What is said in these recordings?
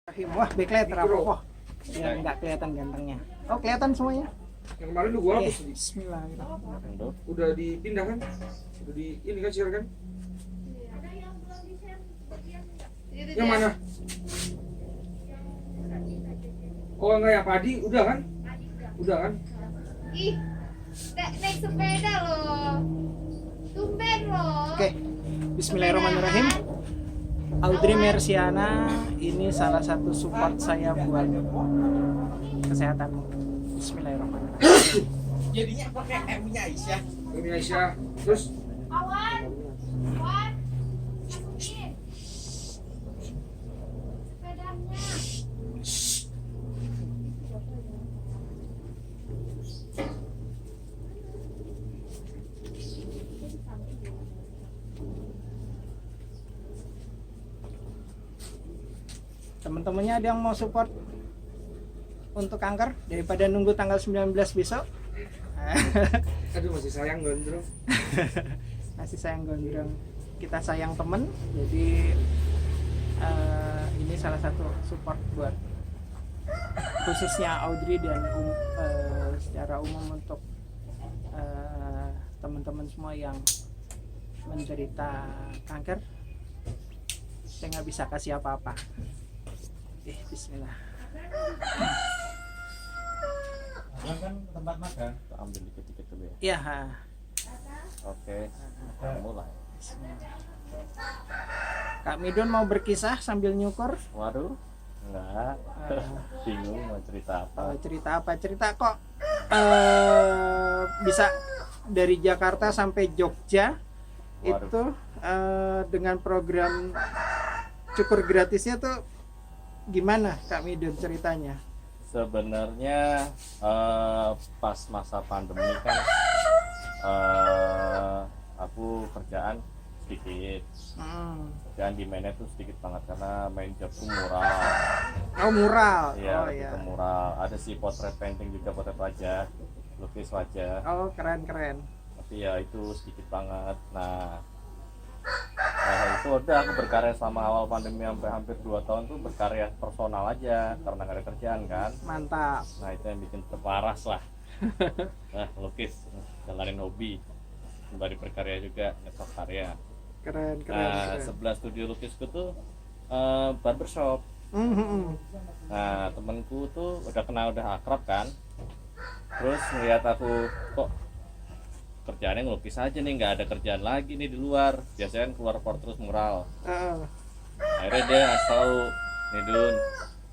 Wah, backlight rapopo. Biar nggak kelihatan gantengnya. Oh, kelihatan semuanya. Yang kemarin lu gua hapus. Bismillahirrahmanirrahim. Udah dipindah kan? Udah di ini kan share kan? Yang mana? Oh enggak ya Padi udah kan? Udah kan? Ih, naik sepeda loh. Tumben loh. Oke. Bismillahirrahmanirrahim. Audrey Mersiana, ini salah satu support saya buat kesehatanmu. Bismillahirrahmanirrahim. Jadinya pakai M-nya Aisyah. Ini Aisyah. Terus Awan, Awan, masukin sepedanya. Teman-temannya ada yang mau support untuk kanker daripada nunggu tanggal 19 besok? aduh masih sayang gondrong. Masih sayang gondrong. Kita sayang temen, jadi ini salah satu support buat khususnya Audrey dan secara umum untuk teman-teman semua yang menderita kanker. Saya nggak bisa kasih apa-apa. Bismillah. Kan tempat makan. Ambil dikit-dikit dulu ya. Iya. Oke. Mulai. Kak Midun mau berkisah sambil nyukur? Waduh. Enggak. Bingung mau cerita apa. Cerita apa? Cerita kok bisa dari Jakarta sampai Jogja. Waduh. Itu dengan program cukur gratisnya tuh gimana Kak Midun ceritanya? Sebenarnya pas masa pandemi kan aku kerjaan sedikit. Kerjaan di mainnya tuh sedikit banget karena main job tuh mural. Oh, mural. Iya, Oh lebih ya. ke mural. Ada sih potret painting juga, potret wajah, lukis wajah. Oh, keren. Tapi ya itu sedikit banget. Nah itu udah aku berkarya selama awal pandemi sampai hampir 2 tahun tuh berkarya personal aja karena gak ada kerjaan kan. Mantap. Nah itu yang bikin terparas lah. Nah lukis, jalanin hobi sembari berkarya juga, nyetok karya. Keren. Nah sebelah studio lukisku tuh barbershop. Nah temenku tuh udah akrab kan. Terus ngeliat aku kok kerjaannya ngelukis aja nih, nggak ada kerjaan lagi nih di luar, biasanya kan keluar terus mural. Akhirnya dia ngasih tahu, nih Dun,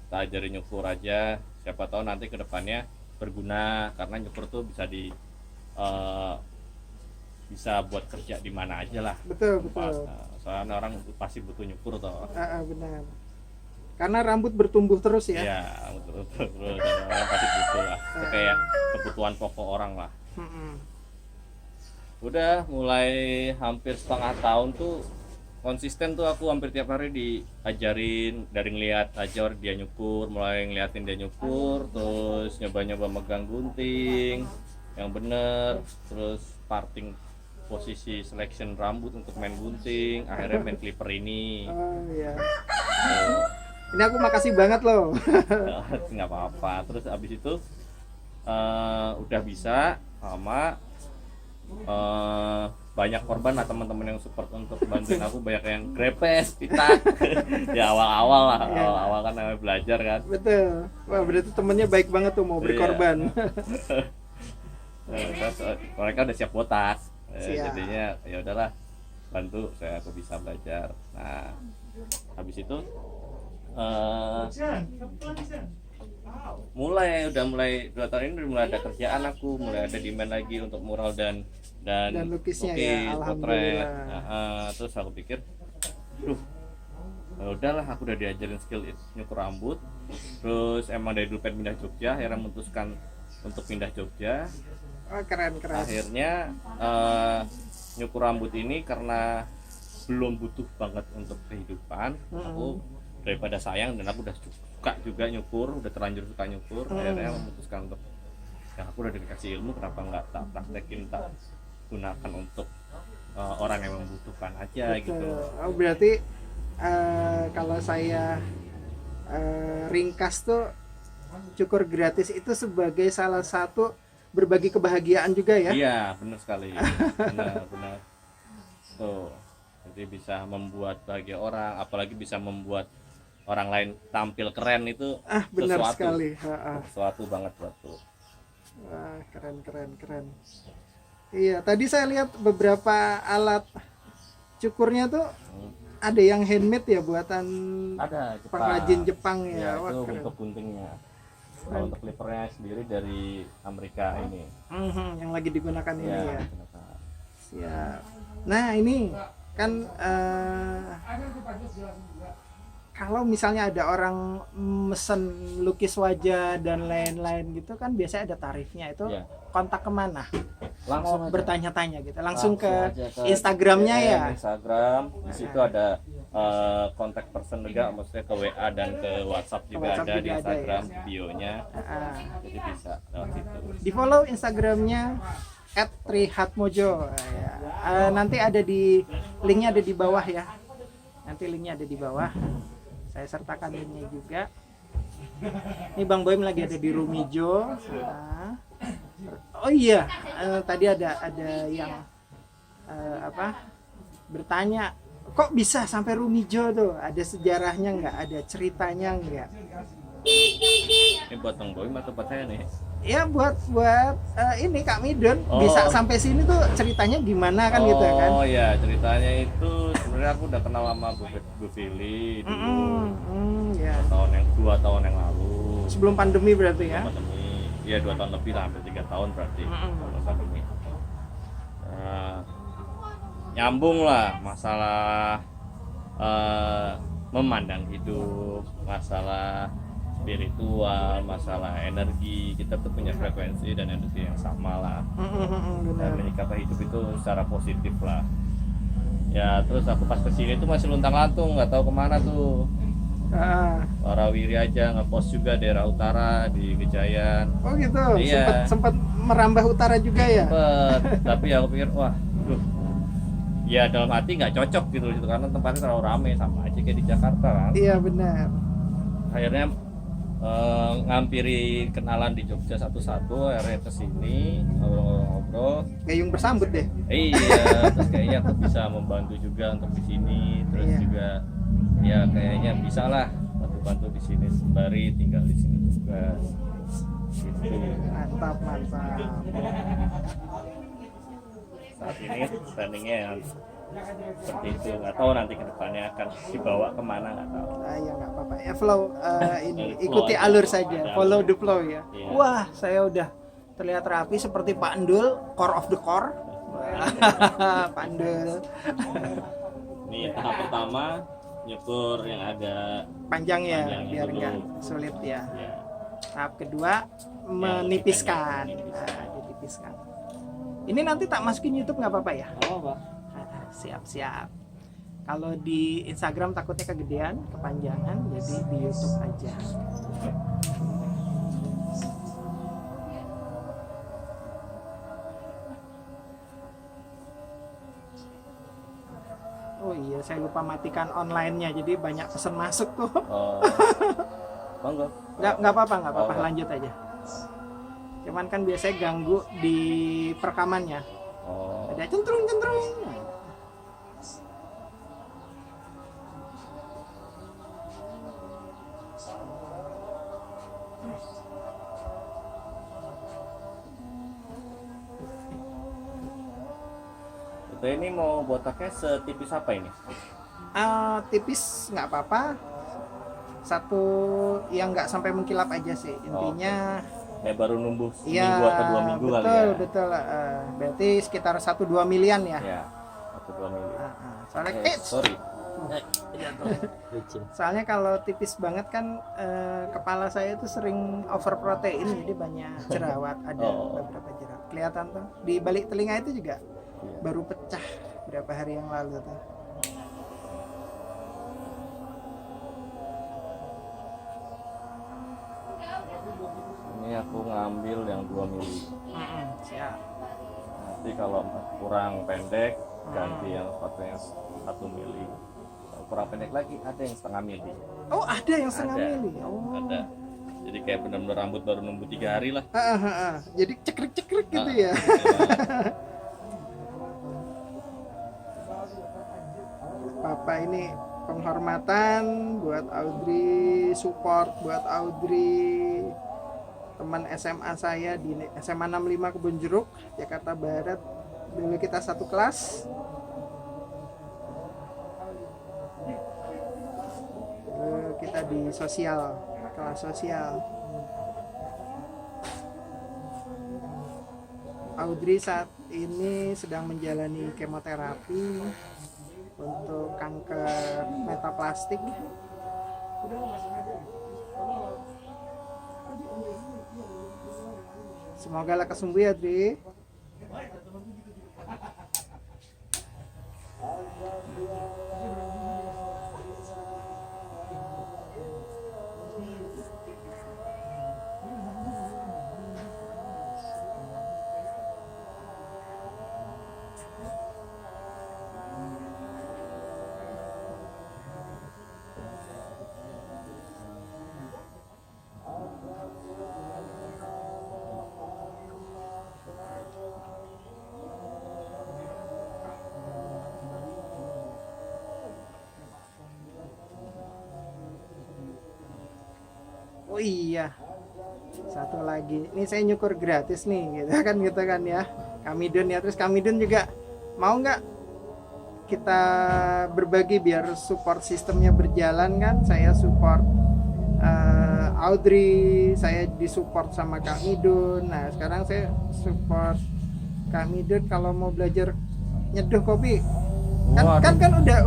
kita ajarin nyukur aja, siapa tahu nanti kedepannya berguna, karena nyukur tuh bisa buat kerja di mana aja lah. Betul. Soalnya orang pasti butuh nyukur toh. Benar. Karena rambut bertumbuh terus ya. Iya, betul. Dan orang pasti butuh lah. Itu kayak kebutuhan pokok orang lah. Udah mulai hampir setengah tahun tuh konsisten tuh aku hampir tiap hari diajarin, dari ngeliat aja dia nyukur, mulai ngeliatin dia nyukur, terus nyoba-nyoba megang gunting yang bener, terus parting posisi selection rambut untuk main gunting, akhirnya main clipper ini. Oh iya. Ini aku makasih banget loh. Nggak apa-apa. Terus abis itu udah bisa sama banyak korban lah, teman-teman yang support untuk bantuin aku, banyak yang grepes, pitak. Ya awal-awal lah, awal-awal kan namanya belajar kan. Betul. Wah, berarti temennya baik banget tuh mau berkorban. Terus mereka udah siap botak. Siap. Jadinya ya udahlah, bantu aku bisa belajar. Nah habis itu mulai 2 tahun ini udah mulai ada kerjaan, aku mulai ada demand lagi untuk mural dan lukisnya lukis, ya, potret. alhamdulillah. Terus aku pikir, udahlah, aku udah diajarin skill nyukur rambut. Terus emang dari dulu pengen pindah Jogja, akhirnya memutuskan untuk pindah Jogja. Oh, keren. Akhirnya nyukur rambut ini karena belum butuh banget untuk kehidupan. Aku daripada sayang, dan aku udah suka juga nyukur, udah terlanjur suka nyukur. Akhirnya memutuskan untuk, ya aku udah dikasih ilmu, kenapa nggak tak praktekin, tak gunakan untuk orang yang membutuhkan aja. Betul. Gitu. Oh, berarti kalau saya ringkas tuh cukur gratis itu sebagai salah satu berbagi kebahagiaan juga ya. Iya, benar sekali. Benar. Tuh, jadi bisa membuat bahagia orang, apalagi bisa membuat orang lain tampil keren itu Benar sesuatu. sekali. Sesuatu banget buat tuh. Wah, keren. Iya, tadi saya lihat beberapa alat cukurnya tuh ada yang handmade ya, buatan Ada Jepang. pengrajin Jepang ya. Ya, Wah, itu keren. untuk guntingnya. Kalau untuk clippernya sendiri dari Amerika ini. Yang lagi digunakan ini Iya, ya. kenapa? Siap. Nah, ini kan kalau misalnya ada orang mesen lukis wajah dan lain-lain gitu kan biasanya ada tarifnya, itu Iya. kontak kemana? Langsung Mau aja. bertanya-tanya gitu, langsung ke aja ke Instagramnya DM, ya. Instagram, di situ ada kontak person juga, maksudnya ke WA dan ke WhatsApp juga WhatsApp ada juga di ada, Instagram ya. bionya, Ah, jadi bisa lewat situ. di follow Instagramnya @trihatmojo. Ya. Nanti ada di linknya, ada di bawah ya. Nanti linknya ada di bawah. Saya sertakan linknya juga. Ini Bang Boym lagi ada di Rumijo. Nah. Oh iya, tadi ada yang bertanya, kok bisa sampai Rumijo tuh? Ada sejarahnya nggak? Ada ceritanya nggak? Ini buat Bang Boy atau buat saya nih? Ya buat ini Kak Midon Oh. bisa sampai sini tuh ceritanya gimana kan gitu kan? Oh ya, ceritanya itu sebenarnya aku udah kenal sama Bu Fili dulu Ya. 2 tahun yang lalu. Sebelum pandemi berarti ya? Pandemi, ya 2 tahun lebih lah, hampir 3 tahun berarti sebelum pandemi. Nyambung lah masalah memandang hidup, masalah spiritual, masalah energi. Kita tuh punya frekuensi dan energi yang sama lah. Dan Benar. menyikapi hidup itu secara positif lah. Ya terus aku pas kesini tuh masih luntang-lantung, nggak tahu kemana tuh. Warawiri aja ngepost juga daerah utara di Gejayan. Oh gitu. Iya. Sempat merambah utara juga ya? Tapi aku pikir wah, ya dalam hati nggak cocok gitu karena tempatnya terlalu rame, sama aja kayak di Jakarta kan. Iya benar. Akhirnya ngampiri kenalan di Jogja satu-satu, akhirnya kesini ngobrol-ngobrol. Gayung bersambut deh. Iya, terus kayaknya aku bisa membantu juga untuk di sini, terus Iya. juga ya kayaknya bisa lah bantu-bantu di sini sembari tinggal di sini juga. Gitu. Mantap. Saat ini planningnya yang seperti itu, nggak tahu nanti kedepannya akan dibawa kemana, nggak tahu. Ya nggak apa-apa ya, flow ini Flow ikuti aja. alur saja, Ada follow alur. the flow ya. Iya. Wah, saya udah terlihat rapi seperti Pak Endul, core of the core. Pak Endul. Ini tahap pertama nyukur yang agak Panjang ya, Panjang biar dulu. nggak sulit ya. ya, Tahap kedua menipiskan. pendek, Nah, ditipiskan. Ini nanti tak masukin YouTube nggak apa-apa ya? apa? Siap. Kalau di Instagram takutnya kegedean, kepanjangan, jadi di YouTube aja. Oh iya, saya lupa matikan online-nya, jadi banyak pesan masuk tuh. Oh, monggo. Nggak apa-apa, Oh. lanjut aja. Cuman kan biasanya ganggu di perekamannya. Oh, Ada centrung. Kita ini mau botaknya setipis apa ini? Tipis nggak apa-apa. Satu yang nggak sampai mengkilap aja sih. Intinya Kayak baru numbuh iya, seminggu atau 2 minggu kali ya? betul. Berarti sekitar 1-2 milian ya. Ya, 1-2 mili. Soalnya Sorry. soalnya kalau tipis banget kan kepala saya itu sering overprotein, jadi banyak jerawat, ada Oh. beberapa jerawat. Kelihatan tuh di balik telinga itu juga Iya. baru pecah berapa hari yang lalu tuh. Ini aku ngambil yang 2 mili. Siap. Nanti kalau kurang pendek ganti yang sepatunya 1 mili. kurang pendek lagi ada yang setengah mili. Oh, ada yang setengah Ada. mili. Oh. Ada. Jadi kayak benar-benar rambut baru numbuh 3 hari lah. Jadi cekrek-cekrek gitu Ah, ya. Papa ini penghormatan buat Audrey, support buat Audrey, teman SMA saya di SMA 65 Kebun Jeruk, Jakarta Barat. Dulu kita satu kelas. Dulu kita di sosial, kelas sosial. Audrey saat ini sedang menjalani kemoterapi untuk kanker metaplastik. Semoga lekas sembuh ya, Dri. Oh iya, satu lagi. Ini saya nyukur gratis nih, gitu kan ya. Kamidun ya, terus Kamidun juga mau nggak kita berbagi biar support sistemnya berjalan kan? Saya support Audrey, saya disupport sama Kak Midun. Nah sekarang saya support Kak Midun kalau mau belajar nyeduh kopi. Kan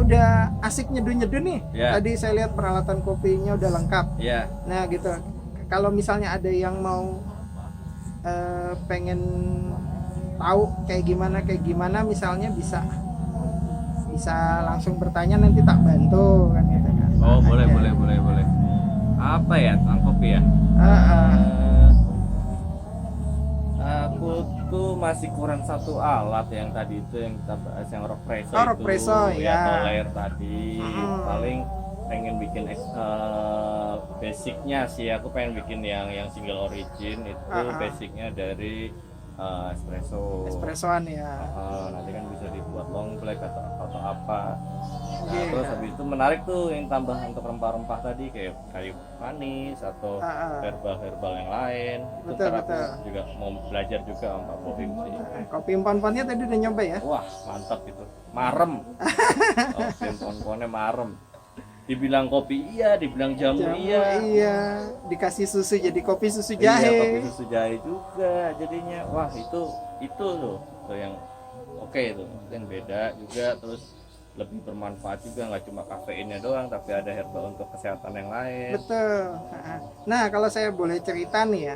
udah asik nyeduh nih. Yeah. Tadi saya lihat peralatan kopinya udah lengkap. Iya. Nah gitu. Kalau misalnya ada yang mau pengen tahu kayak gimana, misalnya bisa langsung bertanya, nanti tak bantu kan gitu kan. Oh, boleh. Ada. Boleh. Apa ya tentang kopi ya? Aku tuh masih kurang satu alat yang tadi itu yang kita bahas, yang rock presso Oh, rock presso, ya. toler tadi. Paling pengen bikin basicnya sih, aku pengen bikin yang single origin itu. Basicnya dari Espressoan ya. nanti kan bisa dibuat long black atau apa. Nah, Iya. terus habis itu menarik tuh yang tambah untuk rempah-rempah tadi kayak kayu manis atau herbal yang lain. Itu Betul, ntar aku betul. juga mau belajar juga sama Pak Bohim sih. Kopi empon-emponnya tadi udah nyoba ya? Wah, mantap itu. Marem. Kopi empon-emponnya marem. Dibilang kopi iya, dibilang jamu iya. Iya, dikasih susu jadi kopi susu Iya, jahe. kopi susu jahe juga jadinya. Wah, itu tuh yang oke itu. Yang beda juga, terus lebih bermanfaat juga, nggak cuma kafeinnya doang tapi ada herbal untuk kesehatan yang lain. Betul. Nah, kalau saya boleh cerita nih ya,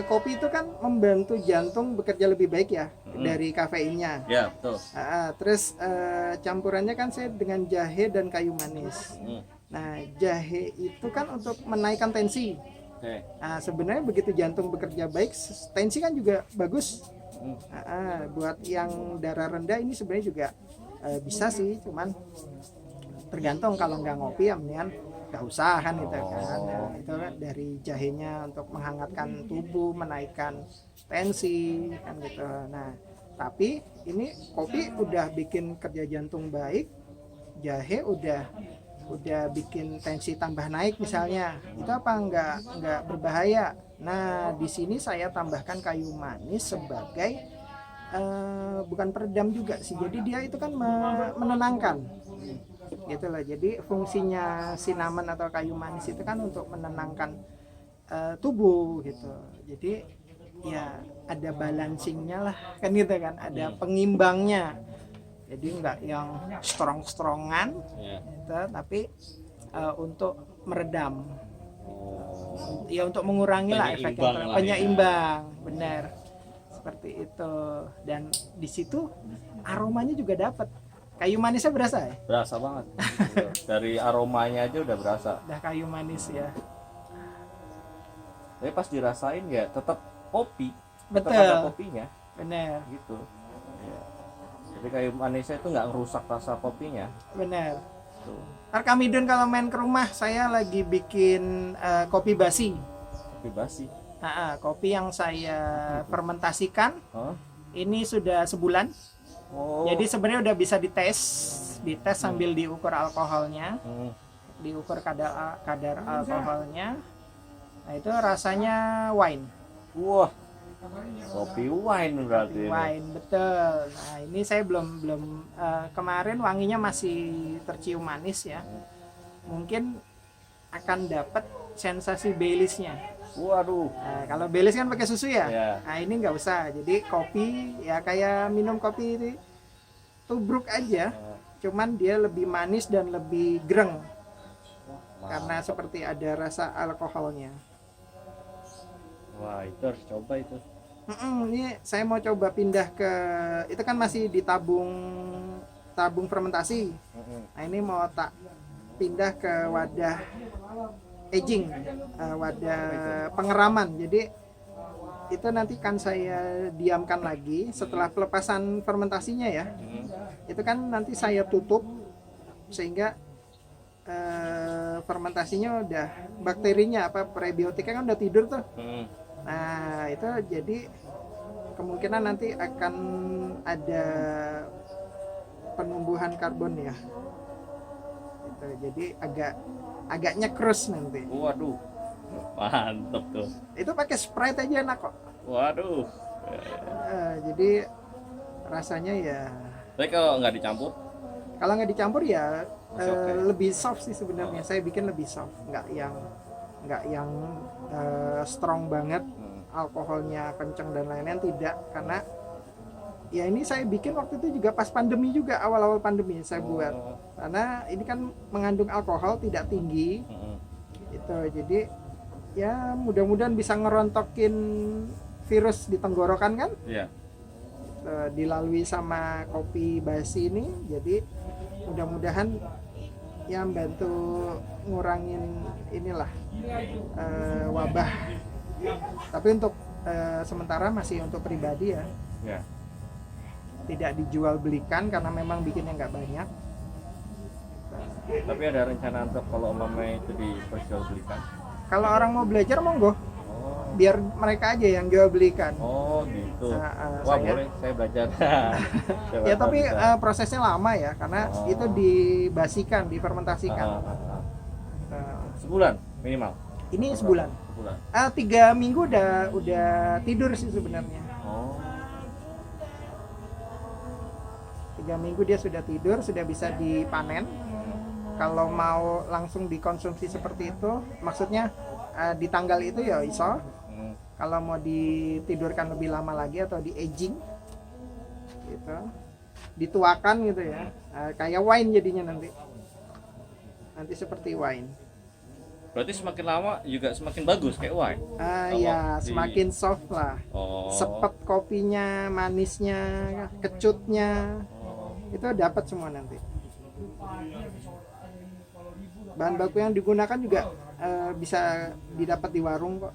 kopi itu kan membantu jantung bekerja lebih baik ya dari kafeinnya. Ya, betul. Terus campurannya kan saya dengan jahe dan kayu manis. Nah, jahe itu kan untuk menaikkan tensi. Oke. Nah, sebenarnya begitu jantung bekerja baik, tensi kan juga bagus. Buat yang darah rendah ini sebenarnya juga bisa sih, cuman tergantung. Kalau nggak ngopi ya mendingan nggak usah kan gitu kan. Nah, itu kan dari jahenya untuk menghangatkan tubuh, menaikkan tensi kan gitu. Nah, tapi ini kopi udah bikin kerja jantung baik, jahe udah bikin tensi tambah naik misalnya. Itu apa nggak berbahaya? Nah, di sini saya tambahkan kayu manis sebagai bukan peredam juga sih, jadi dia itu kan menenangkan gitu loh. Jadi fungsinya cinnamon atau kayu manis itu kan untuk menenangkan tubuh gitu. Jadi ya ada balancingnya lah kan gitu kan, ada pengimbangnya. Jadi nggak yang strong-strongan gitu, tapi untuk meredam, ya untuk mengurangi lah efeknya, penyeimbang, benar. Seperti itu. Dan di situ aromanya juga dapat. Kayu manisnya berasa ya? Berasa banget. Dari aromanya aja udah berasa. Udah kayu manis ya. Tapi pas dirasain ya tetap kopi. Tetap Betul. ada kopinya Benar, gitu. Ya. Jadi kayu manisnya itu nggak ngerusak rasa kopinya. benar. gitu. Ntar Kamidun kalau main ke rumah saya lagi bikin kopi basi. Kopi basi. Kopi yang saya fermentasikan Hah? ini sudah sebulan. Oh. Jadi sebenarnya udah bisa dites sambil diukur alkoholnya, diukur kadar alkoholnya. Nah itu rasanya wine. Wah, kopi wine berarti ini. Wine betul. Nah ini saya belum kemarin wanginya masih tercium manis ya. Mungkin akan dapat sensasi Baileys-nya. Waduh. Nah, kalau Baileys kan pakai susu ya. Ya. Nah ini nggak usah. Jadi kopi ya kayak minum kopi itu tubruk aja. Cuman dia lebih manis dan lebih greng karena seperti ada rasa alkoholnya. Wah, itu harus coba itu. Ini saya mau coba pindah ke itu kan masih di tabung fermentasi. Nah ini mau tak pindah ke wadah aging, wadah pengeraman. Jadi itu nanti kan saya diamkan lagi setelah pelepasan fermentasinya ya. Itu kan nanti saya tutup sehingga fermentasinya udah bakterinya prebiotiknya kan udah tidur tuh. Nah itu jadi kemungkinan nanti akan ada penumbuhan karbon ya. Itu jadi agaknya krus nanti. Waduh, mantep tuh. Itu pakai Sprite aja enak kok. Waduh. Jadi rasanya ya. Tapi kalau nggak dicampur? Kalau nggak dicampur ya Okay. lebih soft sih sebenarnya. Saya bikin lebih soft, nggak yang strong banget, alkoholnya kenceng dan lain-lain, tidak. Karena ya ini saya bikin waktu itu juga pas pandemi juga, awal-awal pandemi saya buat. Karena ini kan mengandung alkohol tidak tinggi, itu jadi ya mudah-mudahan bisa ngerontokin virus di tenggorokan kan. Iya. Dilalui sama kopi basi ini, jadi mudah-mudahan ya membantu ngurangin inilah wabah. Tapi untuk sementara masih untuk pribadi ya. Ya. Tidak dijual belikan karena memang bikinnya nggak banyak. Tapi ada rencana untuk kalau umpamanya itu diperjualbelikan? Kalau orang mau belajar monggo, Oh. biar mereka aja yang jual belikan. Oh gitu. Nah, Wah saya- boleh, saya belajar. Siapa Ya tahu tapi bisa. prosesnya lama ya karena Oh. itu dibasikan, difermentasikan. Nah, Sebulan minimal. ini sebulan. Sebulan. 3 minggu udah tidur sih sebenarnya. Oh. 3 minggu dia sudah tidur, sudah bisa dipanen. Kalau mau langsung dikonsumsi seperti itu, maksudnya di tanggal itu ya iso. Kalau mau ditidurkan lebih lama lagi atau di aging, gitu, dituakan gitu ya, kayak wine jadinya nanti seperti wine. Berarti semakin lama juga semakin bagus kayak wine. Ya di- semakin soft lah, Oh. sepet kopinya, manisnya, kecutnya, Oh. itu dapat semua nanti. Bahan baku yang digunakan juga bisa didapat di warung kok.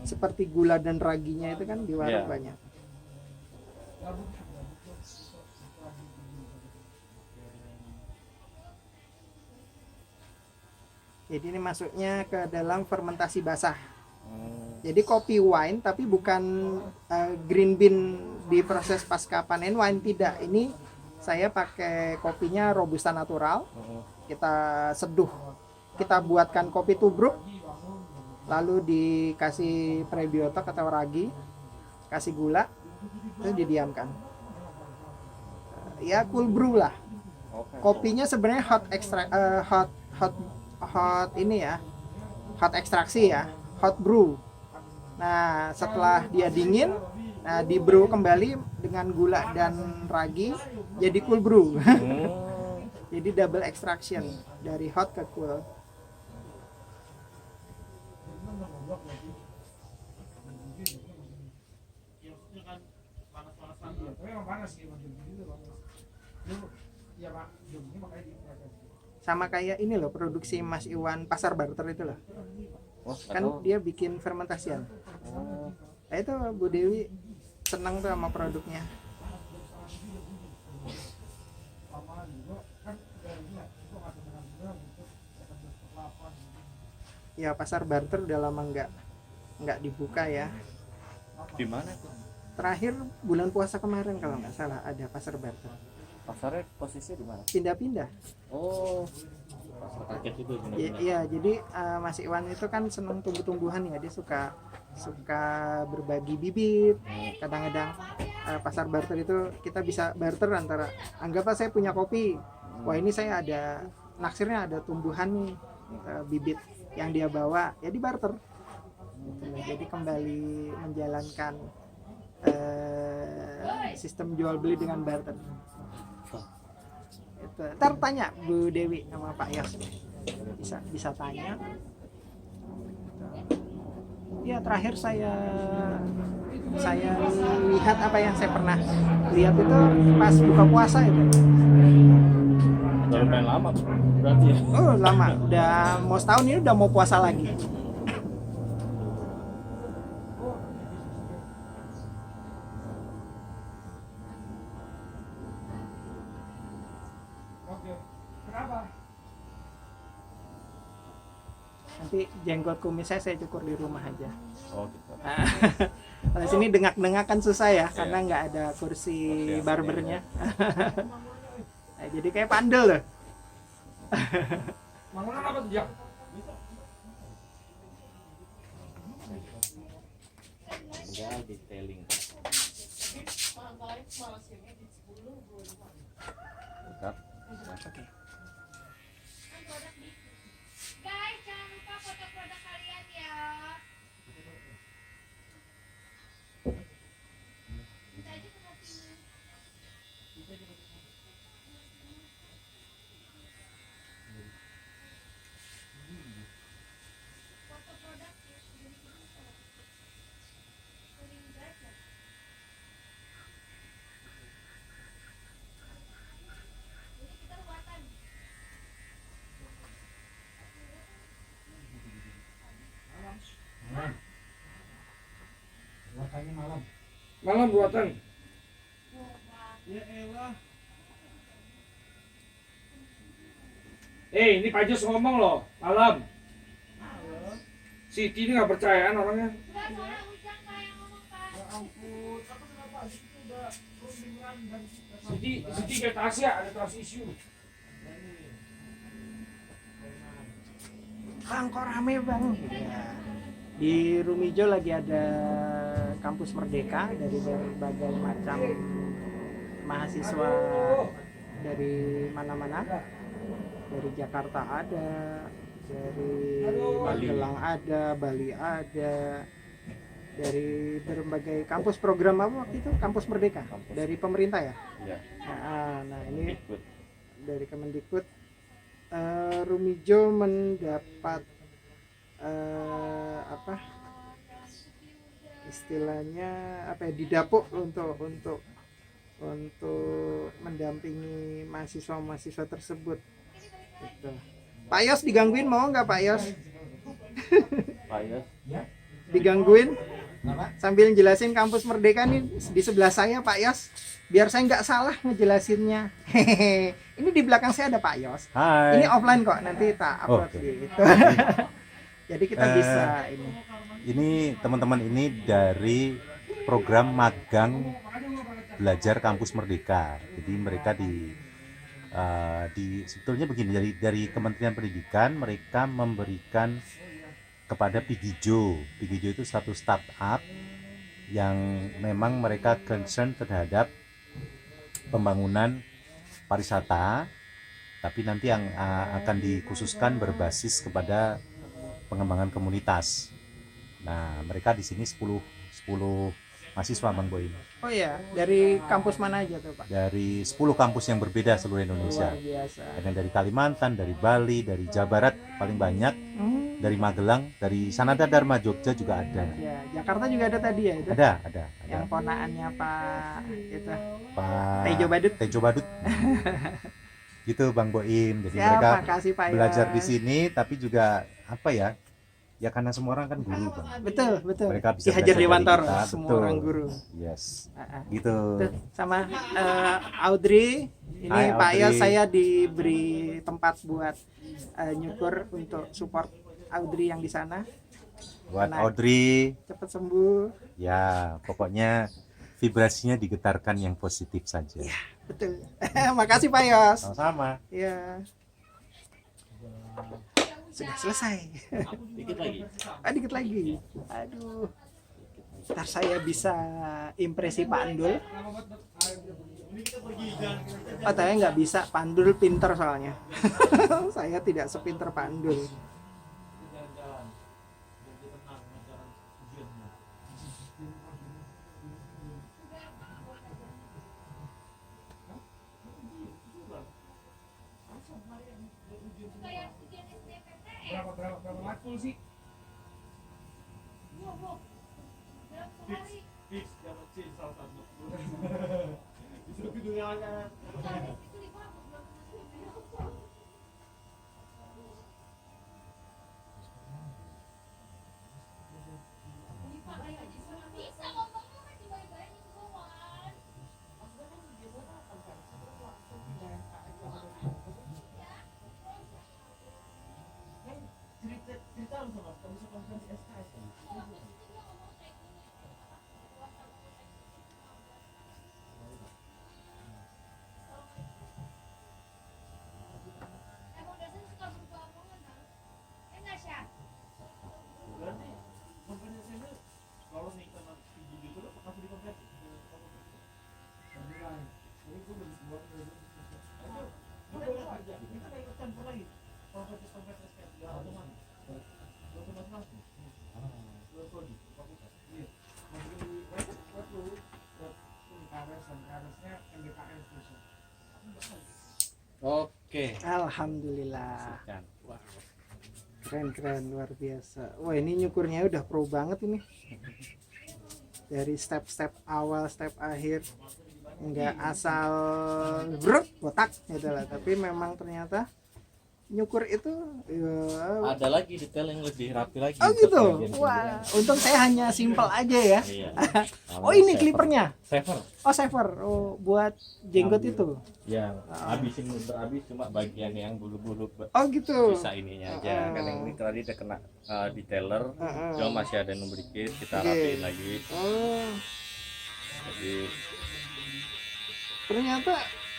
Seperti gula dan raginya itu kan di warung Iya. banyak. Jadi ini masuknya ke dalam fermentasi basah. Jadi kopi wine tapi bukan green bean di proses pasca panen wine, tidak. Ini saya pakai kopinya robusta natural. Kita seduh, kita buatkan kopi tubruk, lalu dikasih prebiotik atau ragi, kasih gula, terus didiamkan. Ya cool brew lah. Oke. Kopinya sebenarnya hot ini ya, hot ekstraksi ya, hot brew. Nah setelah dia dingin, nah di brew kembali dengan gula dan ragi jadi cool brew. Jadi double extraction dari hot ke cool. Sama kayak ini loh, produksi Mas Iwan Pasar Barter itu loh. Wah, Kan nggak tahu. dia bikin fermentasian. Oh. Nah itu Bu Dewi senang tuh sama produknya. ya pasar barter udah lama nggak dibuka ya. Di mana tuh? Terakhir bulan puasa kemarin kalau nggak salah ada pasar barter. Pasarnya posisinya di mana? Pindah-pindah. Oh, pasar kaget itu benar-benar. Iya, jadi Mas Iwan itu kan senang tumbuh-tumbuhan ya, dia suka berbagi bibit. Kadang-kadang pasar barter itu kita bisa barter antara, anggaplah saya punya kopi, wah ini saya ada naksirnya ada tumbuhan nih, bibit yang dia bawa, ya di barter. Gitu. Jadi kembali menjalankan sistem jual beli dengan barter. Itu. Ntar tanya Bu Dewi sama Pak Yos, bisa tanya. Ya terakhir saya lihat apa yang saya pernah lihat itu pas buka puasa itu. Udah lumayan lama berarti ya. Oh lama, udah mau setahun ini udah mau puasa lagi. Nanti jenggot kumis saya cukur di rumah aja. Oh gitu. Kalau sini dengak-dengak kan susah ya, karena nggak ada kursi barbernya. Nah, jadi kayak pandel loh. Bangunan apa tuh, Jak? Tinggal detailing. Lengkap. Oke. Guys, jangan lupa foto produk kalian ya. Kita aja ke sini. Foto produk ya. Kuning belajar. Jadi kita buatan. Malam buatan. Ini Pak Jos ngomong loh, malam. Siti ini nggak percayaan orangnya. Bukan orang ujang Pak yang ngomong Pak. Siti kayak Tasya, ada trust issue. Bang, kok rame bang? Ya. Di Rumijo lagi ada kampus Merdeka dari berbagai macam mahasiswa dari mana-mana. Dari Jakarta ada, dari Magelang ada, Bali ada, dari berbagai kampus. Program apa waktu itu? Kampus Merdeka dari pemerintah ya? Iya. Nah ini Ikut. dari Kemendikbud. Rumijo mendapat apa istilahnya apa ya, didapuk untuk mendampingi mahasiswa tersebut gitu. Pak Yos digangguin mau nggak Pak Yos? Pak Yos. Digangguin sambil jelasin kampus Merdeka nih di sebelah saya Pak Yos, biar saya nggak salah ngejelasinnya. Hehehe. Ini di belakang saya ada Pak Yos. Hai. Ini offline kok, nanti tak upload Oke. gitu. Jadi kita bisa ini. Ini teman-teman ini dari program magang belajar kampus Merdeka. Jadi mereka sebetulnya begini, dari Kementerian Pendidikan mereka memberikan kepada Pigijo. Pigijo itu satu startup yang memang mereka concern terhadap pembangunan pariwisata, tapi nanti yang akan dikhususkan berbasis kepada pengembangan komunitas. Nah, mereka di sini 10 mahasiswa Bang Boy. Oh iya, dari kampus mana aja tuh Pak? Dari 10 kampus yang berbeda seluruh Indonesia. Luar biasa. Ada dari Kalimantan, dari Bali, dari Jawa Barat paling banyak, dari Magelang, dari Sanada Dharma Jogja juga ada. Ya, Jakarta juga ada tadi ya itu. Ada. Yang ponaannya Pak itu. Pak Tejo Badut. Tejo Badut. Gitu Bang Boim. Jadi Ya, mereka makasih Pak belajar Yos. di sini, tapi juga apa ya? Ya karena semua orang kan guru, Bang. Betul. Mereka bisa Ki Hajar belajar dari Dewantoro, kita, semua betul. orang guru. Yes. Ah. Gitu. Tuh, sama Audrey. Ini Hai, Pak Audrey. Yos, saya diberi tempat buat nyukur untuk support Audrey yang di sana Buat Nah. Audrey, cepat sembuh. ya pokoknya vibrasinya digetarkan yang positif saja. Betul. Makasih Pak Yos. Sama-sama. Ya. Sudah selesai. Dikit lagi. Dikit lagi. Aduh. Ntar saya bisa impresi Pak Andul. Tapi nggak bisa, Pak Andul pinter soalnya. Saya tidak sepinter Pak Andul. Berapa matkul sih? Bisa ngomongnya kan dibayar-bayarin semua. Emang dasarnya suka berubah omongan kan? Enggak Syah? Oke. Alhamdulillah. Sekian. Keren luar biasa. Wah ini nyukurnya udah pro banget ini. Dari step-step awal, step akhir, nggak asal brut botak gitu lah. Tapi memang ternyata nyukur itu Ada lagi detail yang lebih rapi lagi. oh untuk gitu. bagian Wah, pinggiran. untung saya hanya simpel aja ya. Iya. Oh ini Namanya clippernya. Shaver. Oh shaver. Oh buat jenggot Ambil. itu. Yang habisin berhabis cuma bagian yang bulu-bulu Oh gitu. bisa ininya aja. Kan yang ini tadi udah kena detailer. Cuma masih ada nunggu dikit, kita Oke. rapiin lagi. Oh Jadi ternyata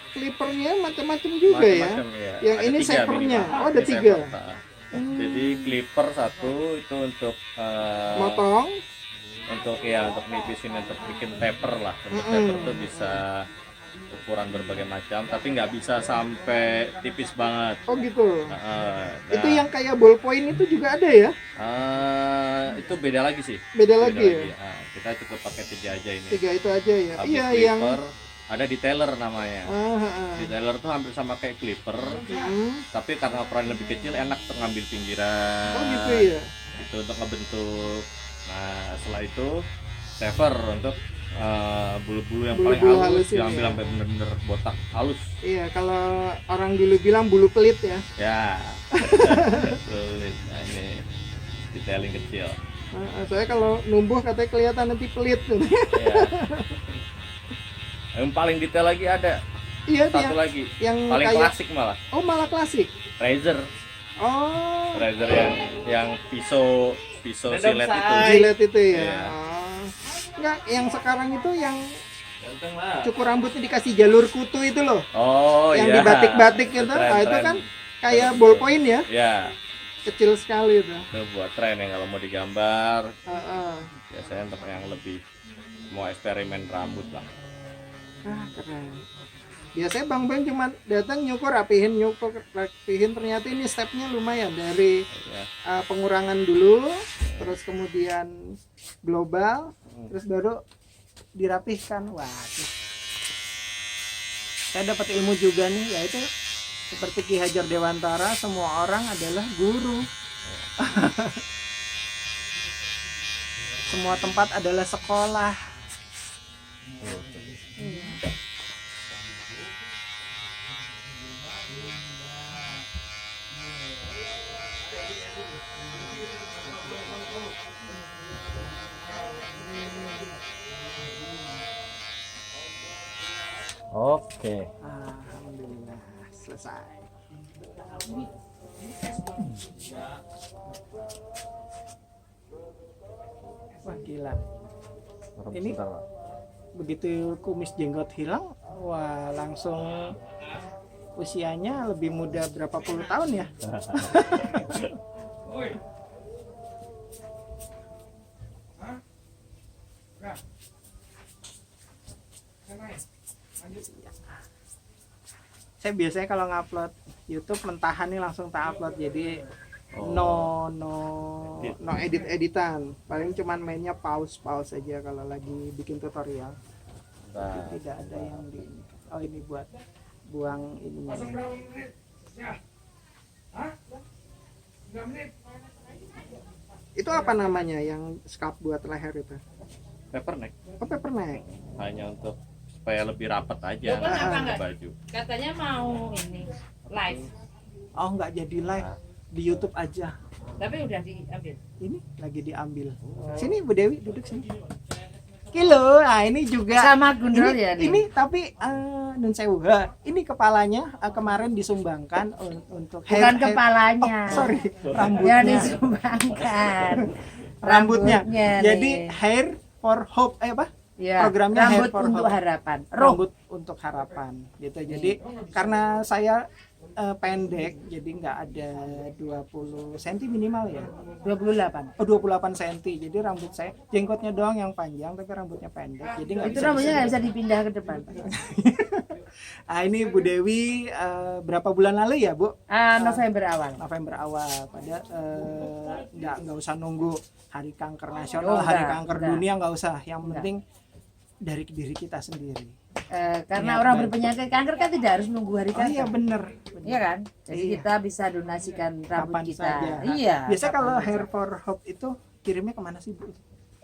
clippernya macam-macam juga ya. macam-macam ya. Yang Ada ini tiga shavernya. minimal. Oh, ada Ini tiga. shaver, Jadi clipper satu itu untuk Motong. untuk nipisin, untuk bikin taper lah. Untuk taper tuh bisa ukuran berbagai macam, tapi nggak bisa sampai tipis banget. Oh gitu. Nah, Itu yang kayak ballpoint itu juga ada ya? itu beda lagi sih. Beda lagi ya? Nah, kita cukup pakai tiga aja ini. Tiga itu aja ya. Habis Iya yang clipper, ada detailer namanya. ah. Detailer tuh hampir sama kayak clipper, tapi karena ukuran lebih kecil enak untuk ngambil pinggiran. Oh gitu ya. Itu untuk ngebentuk. Nah setelah itu shaver untuk bulu-bulu yang paling Bulu-bulu halus, halus ini diambil ya. sampai bener-bener botak halus. Iya kalau orang dulu bilang bulu pelit ya. Ya. Sulit. Nah ini detailing kecil. Saya kalau numbuh katanya kelihatan nanti pelit. Ya. Yang paling detail lagi ada Iya satu yang lagi yang paling kayak klasik malah oh malah klasik. razor Oh yang pisau silet itu. jilet itu ya. Iya. Oh. Enggak yang sekarang itu yang Ganteng lah. cukur rambutnya dikasih jalur kutu itu loh. Oh yang iya. dibatik-batik gitu. Tren, Nah, itu tren. kan kayak ballpoint ya. Ya, Kecil sekali itu. itu buat tren yang kalau mau digambar Heeh. biasanya untuk yang lebih mau eksperimen rambut lah. Keren. Biasanya Bang Ben cuma datang nyukur rapihin ternyata ini stepnya lumayan dari Ya. pengurangan dulu terus kemudian global terus baru dirapihkan. Waduh. Saya dapat ilmu juga nih yaitu seperti Ki Hajar Dewantara semua orang adalah guru. Semua tempat adalah sekolah. Oke. Alhamdulillah selesai. hilang. Ini Sebentar, Pak. begitu kumis jenggot hilang, wah langsung usianya lebih muda berapa puluh tahun ya. Oi. Hah? Udah. Main. Lanjut. Saya biasanya kalau ngupload YouTube mentahan nih langsung tak upload, jadi Oh. no editan, paling cuman mainnya pause aja kalau lagi bikin tutorial. Bentar. Tidak ada yang di ini buat buang ininya. Kosong berapa menit? Ya. Hah? 9 menit. Itu apa namanya yang scalp buat leher itu? Paperneck Oh, paperneck. hanya untuk supaya lebih rapat aja Bapak kenapa ke nggak? baju. Katanya mau ini live, Oh, nggak jadi live di YouTube aja. tapi udah diambil. Ini lagi diambil. Sini Bu Dewi, duduk sini. Kilo, nah ini juga Sama gundul ini, ya nih. ini tapi nun sewu. Ini kepalanya kemarin disumbangkan untuk Bukan kepalanya. Oh, sorry, Yang rambutnya. disumbangkan. Rambutnya. Jadi nih. hair for hope apa? Ya, programnya rambut Hair for untuk Hope. harapan. Rambut untuk harapan gitu. Jadi karena saya pendek, jadi nggak ada 20 cm minimal ya. 28. Oh, 28 cm. Jadi rambut saya jenggotnya doang yang panjang tapi rambutnya pendek. Jadi nggak Itu bisa rambutnya nggak bisa dipindah ke depan. Ah, ini Bu Dewi berapa bulan lalu ya, Bu? November awal. November awal. Pada nggak usah nunggu hari kanker nasional, Oh, hari enggak, kanker enggak. dunia, nggak usah. Yang Enggak. penting dari diri kita sendiri. Karena Niat orang baik. berpenyakit kanker kan tidak harus nunggu hari Oh iya kanker. bener. Iya kan? Jadi Iya. kita bisa donasikan rambut Kapan kita. saja. Iya. Biasanya kapan kalau saja. Hair for Hope itu kirimnya kemana sih, Bu?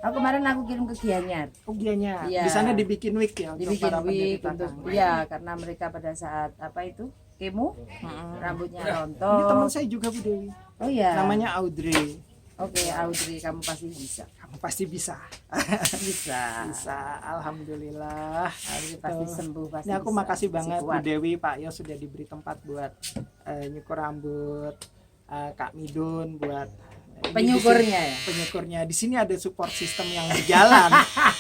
Kemarin aku kirim ke Gianyar. Ugianya. Iya. Di sana dibikin wig ya untuk Dibikin para wig penderita untuk kanker. iya karena mereka pada saat apa itu kemo rambutnya rontok. Ini teman saya juga, Bu Dewi. Oh iya. Namanya Audrey. Oke, Audrey kamu pasti bisa. Kamu pasti bisa. Bisa. Bisa. Alhamdulillah. Audrey pasti Tuh. sembuh pasti. Ini aku bisa. makasih Masih banget Bu kuat. Dewi, Pak Yo sudah diberi tempat buat nyukur rambut, Kak Midun buat Penyukurnya ya. penyukurnya. Di sini ada support system yang berjalan.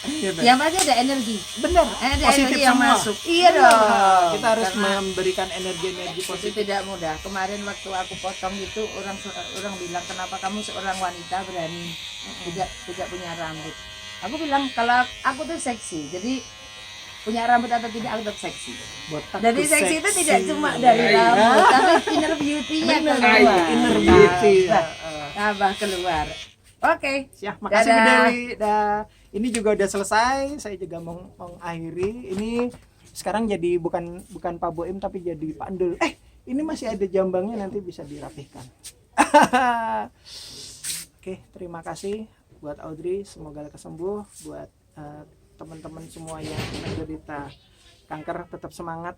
Gitu. Yang pasti ada energi. Bener. Ada Positif energi yang semua. masuk. Iya Bener. dong. Kita harus Karena memberikan energi-energi itu positif. tidak mudah. Kemarin waktu aku potong itu orang bilang kenapa kamu seorang wanita berani tidak punya rambut. Aku bilang kalau aku tuh seksi. Jadi punya rambut atau tidak aku tetap seksi. Botak Jadi tuh seksi itu tidak cuma dari Iya. rambut, tapi inner beauty-nya Bener. keluar. Inner beauty. Tambah keluar. Oke. Siap, makasih Bu Dadah. Dewi. Ini juga udah selesai. Saya juga mau mengakhiri. Ini sekarang jadi bukan Pak Boim tapi jadi Pak Endul. Ini masih ada jambangnya, nanti bisa dirapihkan. Oke, terima kasih buat Audrey. Semoga lekas sembuh. Buat teman-teman semua yang menderita kanker tetap semangat.